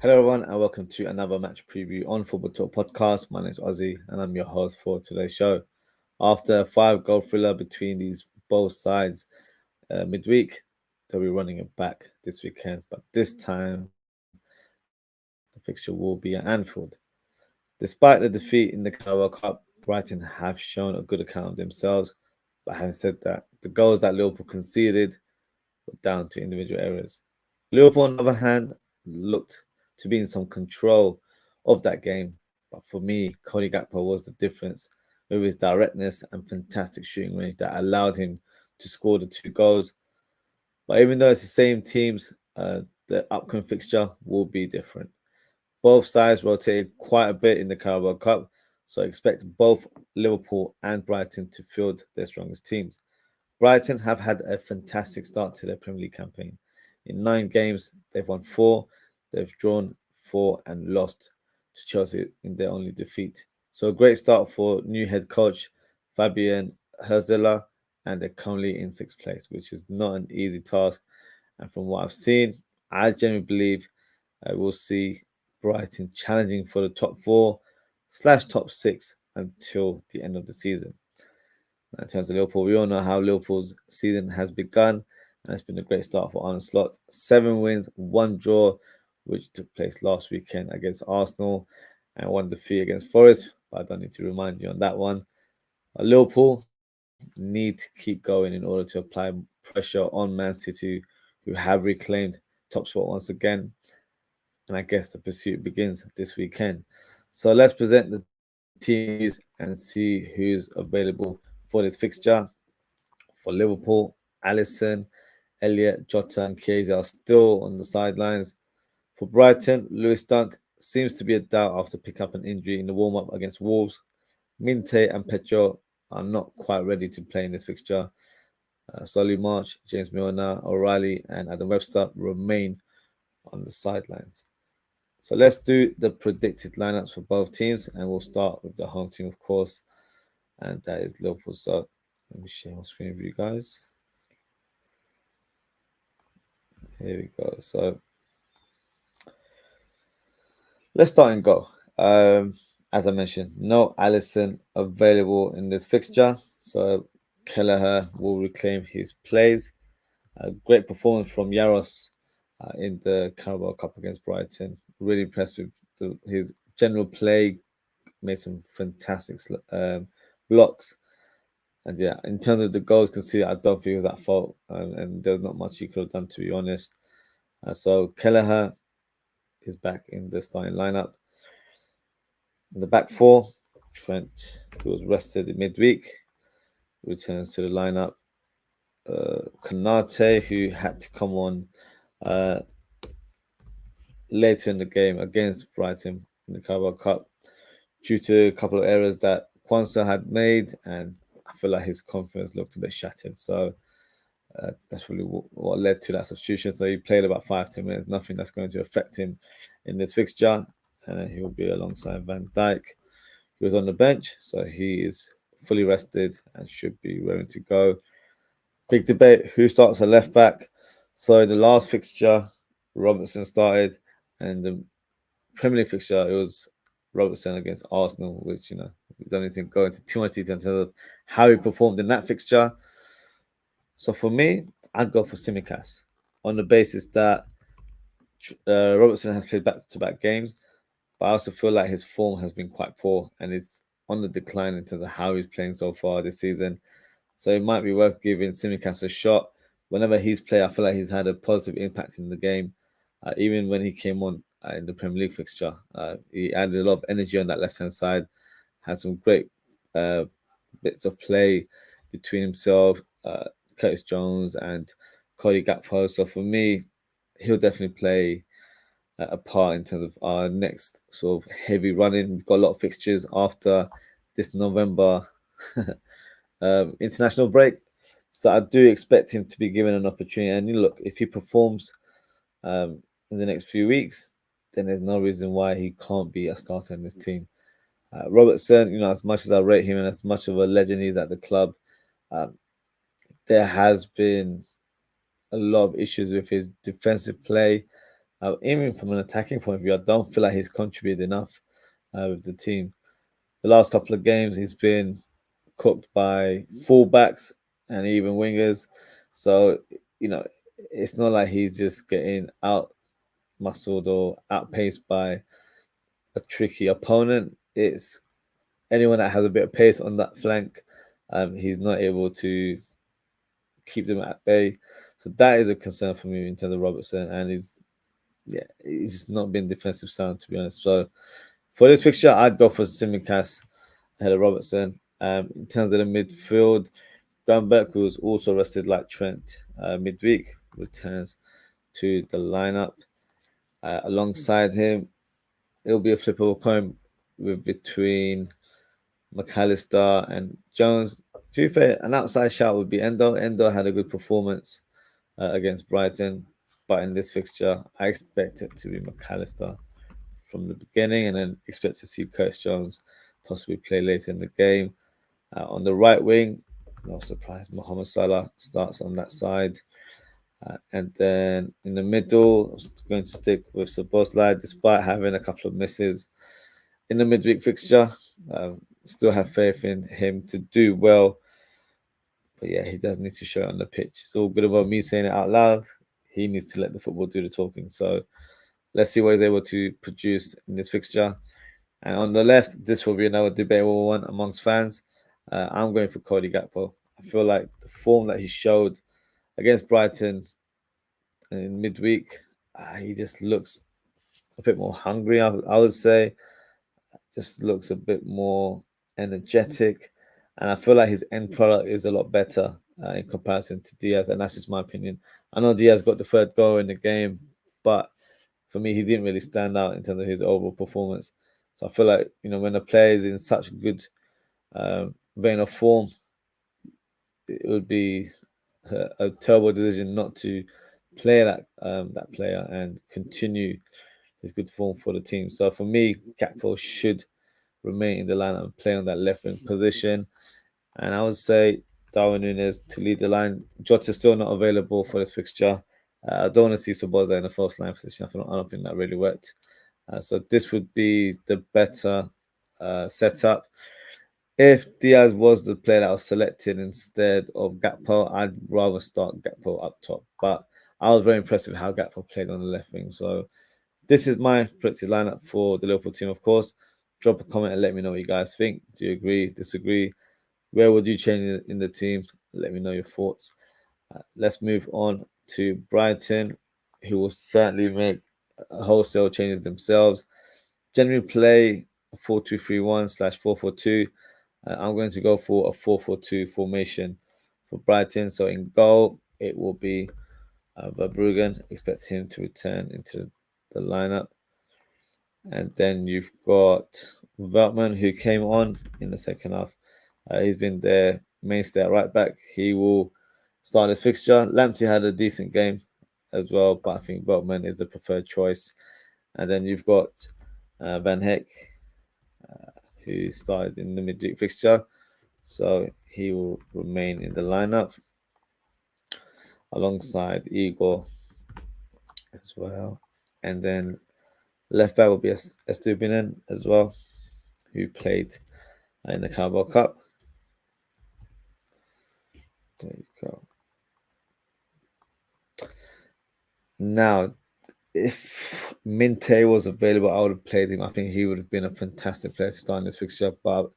Hello everyone and welcome to another match preview on Football Talk Podcast. My name is Ozzy and I'm your host for today's show. After a 5-goal thriller between these both sides midweek, they'll be running it back this weekend, but this time the fixture will be at Anfield. Despite the defeat in the Carabao Cup, Brighton have shown a good account of themselves, but having said that, the goals that Liverpool conceded were down to individual errors. Liverpool, on the other hand, looked to be in some control of that game. But for me, Cody Gakpo was the difference with his directness and fantastic shooting range that allowed him to score the 2 goals. But even though it's the same teams, the upcoming fixture will be different. Both sides rotated quite a bit in the Carabao Cup, so I expect both Liverpool and Brighton to field their strongest teams. Brighton have had a fantastic start to their Premier League campaign. In 9 games, they've won 4, they've drawn 4 and lost to Chelsea in their only defeat. So a great start for new head coach Fabian Herzler, and they're currently in 6th place, which is not an easy task. And from what I've seen, I genuinely believe we'll see Brighton challenging for the top 4/top 6 until the end of the season. Now, in terms of Liverpool, we all know how Liverpool's season has begun, and it's been a great start for Arne Slot. 7 wins, 1 draw, which took place last weekend against Arsenal, and 1 defeat against Forest, but I don't need to remind you on that one. Liverpool need to keep going in order to apply pressure on Man City, who have reclaimed top spot once again. And I guess the pursuit begins this weekend. So let's present the teams and see who's available for this fixture. For Liverpool, Alisson, Elliott, Jota and Chiesa are still on the sidelines. For Brighton, Lewis Dunk seems to be a doubt after picking up an injury in the warm-up against Wolves. Minte and Petro are not quite ready to play in this fixture. Solly March, James Milner, O'Reilly and Adam Webster remain on the sidelines. So let's do the predicted lineups for both teams, and we'll start with the home team, of course, and that is Liverpool. So let me share my screen with you guys. Here we go. So let's start and go. As I mentioned, no Alisson available in this fixture, so Kelleher will reclaim his place. A great performance from Yaros in the Carabao Cup against Brighton. Really impressed with his general play. Made some fantastic blocks. And yeah, in terms of the goals conceded, I don't think he was at fault. And there's not much he could have done, to be honest. So Kelleher is back in the starting lineup. In the back 4, Trent, who was rested in midweek, returns to the lineup. Konate, who had to come on later in the game against Brighton in the Carabao Cup due to a couple of errors that Kwanzaa had made, and I feel like his confidence looked a bit shattered. So that's really what led to that substitution. So he played about 5-10 minutes, nothing that's going to affect him in this fixture, and he will be alongside Van Dijk. He was on the bench, so he is fully rested and should be ready to go. Big debate, who starts at left back? So in the last fixture, Robertson started, and the Premier League fixture, it was Robertson against Arsenal, which, we don't need to go into too much detail in terms of how he performed in that fixture. So for me, I'd go for Tsimikas on the basis that Robertson has played back-to-back games, but I also feel like his form has been quite poor and it's on the decline in terms of how he's playing so far this season. So it might be worth giving Tsimikas a shot. whenever he's played, I feel like he's had a positive impact in the game. Even when he came on in the Premier League fixture, he added a lot of energy on that left-hand side, had some great uh, bits of play between himself, Curtis Jones, and Cody Gakpo. So for me, he'll definitely play a part in terms of our next sort of heavy running. We've got a lot of fixtures after this November international break. So I do expect him to be given an opportunity. And look, if he performs in the next few weeks, then there's no reason why he can't be a starter in this team. Robertson, as much as I rate him and as much of a legend he's at the club, um, there has been a lot of issues with his defensive play. Even from an attacking point of view, I don't feel like he's contributed enough with the team. The last couple of games, he's been cooked by fullbacks and even wingers. So, it's not like he's just getting out muscled or outpaced by a tricky opponent. It's anyone that has a bit of pace on that flank, he's not able to keep them at bay. So that is a concern for me in terms of Robertson, and he's not been defensive sound, to be honest. So for this fixture, I'd go for Simicast ahead of Robertson. In terms of the midfield, Graham Burke, who was also rested like Trent midweek, returns to the lineup. Alongside him, it'll be a flip of a coin with between McAllister and Jones. To be fair, an outside shout would be Endo. Endo had a good performance against Brighton, but in this fixture, I expect it to be McAllister from the beginning, and then expect to see Curtis Jones possibly play later in the game. On the right wing, no surprise, Mohamed Salah starts on that side. And then in the middle, I'm going to stick with Szoboszlai, despite having a couple of misses in the midweek fixture. Still have faith in him to do well. But yeah, he does need to show it on the pitch. It's all good about me saying it out loud. He needs to let the football do the talking. So let's see what he's able to produce in this fixture. And on the left, this will be another debatable one amongst fans. I'm going for Cody Gakpo. I feel like the form that he showed against Brighton in midweek, he just looks a bit more hungry, I would say. Just looks a bit more energetic. And I feel like his end product is a lot better in comparison to Diaz. And that's just my opinion. I know Diaz got the third goal in the game, but for me, he didn't really stand out in terms of his overall performance. So I feel like, when a player is in such good vein of form, it would be a terrible decision not to play that player and continue his good form for the team. So for me, Gakpo should remain in the lineup and play on that left wing position. And I would say Darwin Núñez to lead the line. Jota's still not available for this fixture. I don't want to see Szoboszlai in the first line position. I don't think that really worked. So this would be the better setup. If Diaz was the player that was selected instead of Gakpo, I'd rather start Gakpo up top. But I was very impressed with how Gakpo played on the left wing. So this is my predicted lineup for the Liverpool team, of course. Drop a comment and let me know what you guys think. Do you agree, disagree? Where would you change in the team? Let me know your thoughts. Let's move on to Brighton, who will certainly make wholesale changes themselves. Generally play a 4-2-3-1/4-4-2. I'm going to go for a 4-4-2 formation for Brighton. So in goal, it will be Verbruggen. Expect him to return into the lineup. And then you've got Veltman, who came on in the second half. He's been their mainstay at right back. He will start his fixture. Lamptey had a decent game as well, but I think Veltman is the preferred choice. And then you've got Van Heck, who started in the midweek fixture. So he will remain in the lineup alongside Igor as well. And then left back will be Estupinen as well, who played in the Carabao Cup. There you go. Now, if Minte was available, I would have played him. I think he would have been a fantastic player to start in this fixture. But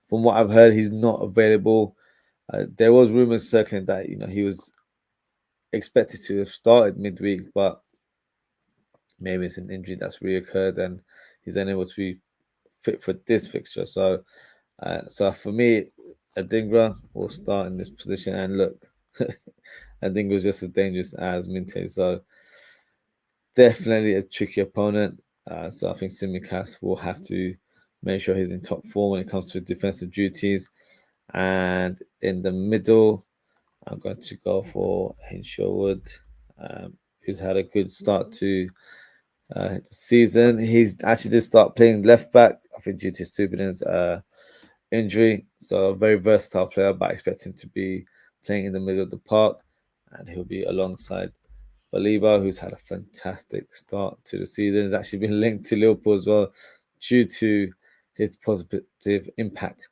from what I've heard, he's not available. There was rumors circling that he was expected to have started midweek, but maybe it's an injury that's reoccurred and he's unable to be fit for this fixture. So for me, Adingra will start in this position. And look, Adingra is just as dangerous as Minte. So definitely a tricky opponent. So I think Simicast will have to make sure he's in top form when it comes to defensive duties. And in the middle, I'm going to go for Hinshaw, who's had a good start to the season. He's actually did start playing left back, I think, due to Stupidin's injury. So a very versatile player, but I expect him to be playing in the middle of the park, and he'll be alongside Baliba, who's had a fantastic start to the season. Has actually been linked to Liverpool as well due to his positive impact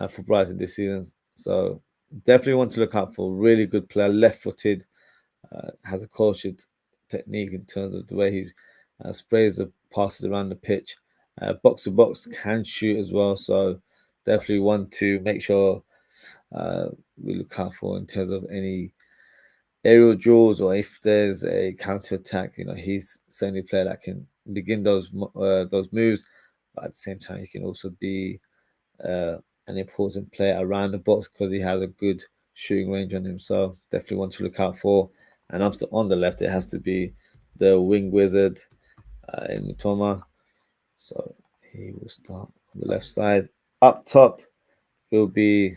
for Brighton this season. So definitely want to look out for a really good player, left-footed, has a cultured technique in terms of the way he sprays the passes around the pitch. Box to box, can shoot as well. So definitely want to make sure we look out for in terms of any aerial duels, or if there's a counter attack. He's certainly a player that can begin those moves, but at the same time, he can also be an important player around the box because he has a good shooting range on him. So definitely want to look out for. And after on the left, it has to be the wing wizard in Mitoma. So he will start on the left side. Up top, it will be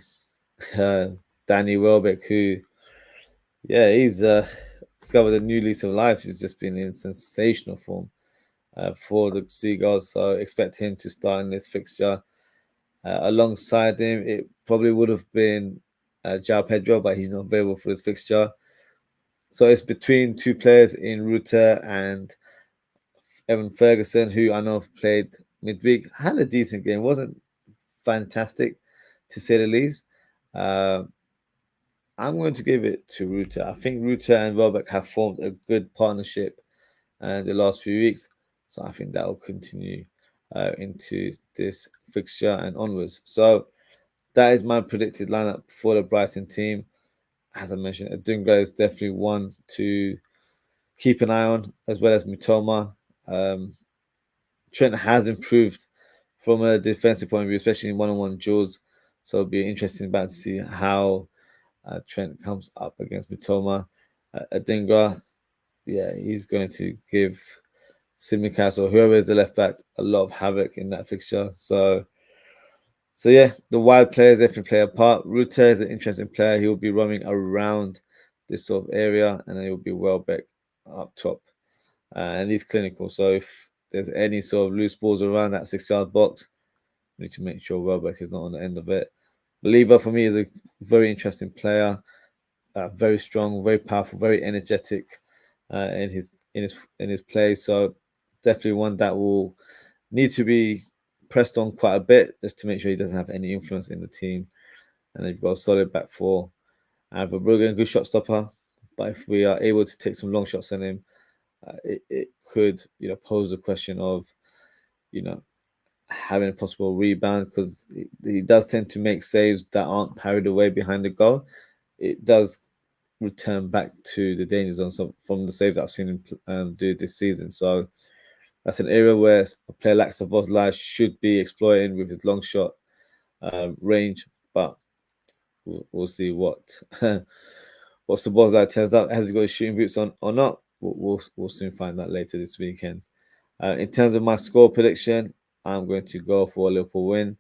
Danny Welbeck, who, yeah, he's discovered a new lease of life. He's just been in sensational form for the Seagulls. So expect him to start in this fixture. Alongside him, it probably would have been João Pedro, but he's not available for this fixture. So it's between two players in Ruta and Evan Ferguson, who I know played midweek. Had a decent game, wasn't fantastic to say the least. I'm going to give it to Ruta. I think Ruta and Welbeck have formed a good partnership the last few weeks. So I think that will continue into this fixture and onwards. So that is my predicted lineup for the Brighton team. As I mentioned, Adunga is definitely one to keep an eye on, as well as Mitoma. Trent has improved from a defensive point of view, especially in one-on-one duels. So it'll be interesting about to see how Trent comes up against Mitoma. Adingra, yeah, he's going to give Simicast or whoever is the left back a lot of havoc in that fixture. So yeah, the wide players definitely play a part. Ruta is an interesting player. He will be roaming around this sort of area, and then he will be Welbeck up top. And he's clinical. So if there's any sort of loose balls around that 6-yard box, we need to make sure Welbeck is not on the end of it. Believer for me is a very interesting player, very strong, very powerful, very energetic in his play. So definitely one that will need to be pressed on quite a bit just to make sure he doesn't have any influence in the team. And they've got a solid back four. And Verbruggen, good shot stopper. But if we are able to take some long shots on him, it could pose a question of having a possible rebound, because he does tend to make saves that aren't parried away behind the goal. It does return back to the danger zone from the saves I've seen him do this season. So that's an area where a player like OZWRLD should be exploiting with his long shot range. But we'll see what OZWRLD turns up. Has he got his shooting boots on or not? We'll soon find out later this weekend. In terms of my score prediction, I'm going to go for a Liverpool win.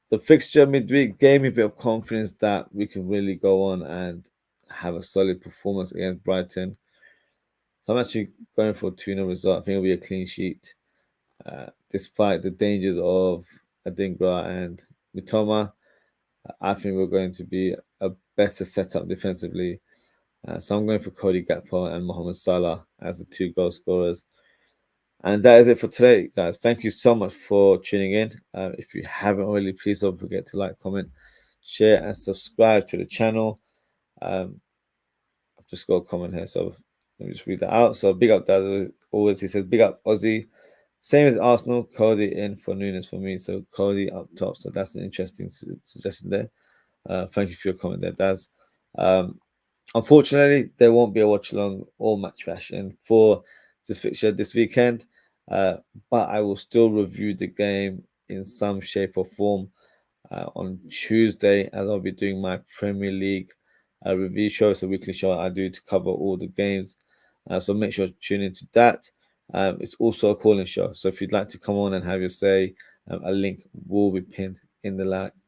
The fixture midweek gave me a bit of confidence that we can really go on and have a solid performance against Brighton. So I'm actually going for a 2-0 result. I think it'll be a clean sheet, despite the dangers of Adingra and Mitoma. I think we're going to be a better setup defensively. So I'm going for Cody Gakpo and Mohamed Salah as the 2 goal scorers. And that is it for today, guys. Thank you so much for tuning in. If you haven't already, please don't forget to like, comment, share, and subscribe to the channel. I've just got a comment here, so let me just read that out. So big up, Dad. Always, he says, big up, Aussie. Same as Arsenal, Cody in for Nunes for me. So Cody up top. So that's an interesting suggestion there. Thank you for your comment there, Daz. Unfortunately, there won't be a watch along or match fashion for this fixture this weekend, but I will still review the game in some shape or form on Tuesday, as I'll be doing my Premier League review show. It's a weekly show I do to cover all the games. So make sure to tune into that. It's also a calling show. So if you'd like to come on and have your say, a link will be pinned in the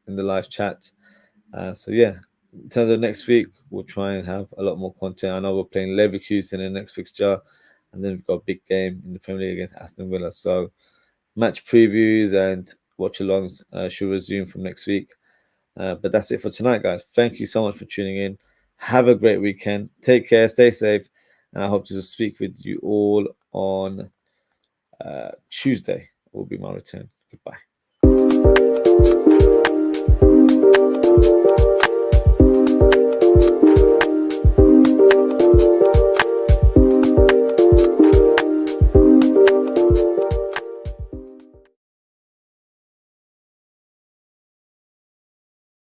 live chat. So yeah, in terms of next week, we'll try and have a lot more content. I know we're playing Leverkusen in the next fixture, and then we've got a big game in the Premier League against Aston Villa. So match previews and watch alongs should resume from next week. But that's it for tonight, guys. Thank you so much for tuning in. Have a great weekend. Take care, stay safe, and I hope to speak with you all on Tuesday. Will be my return. Goodbye.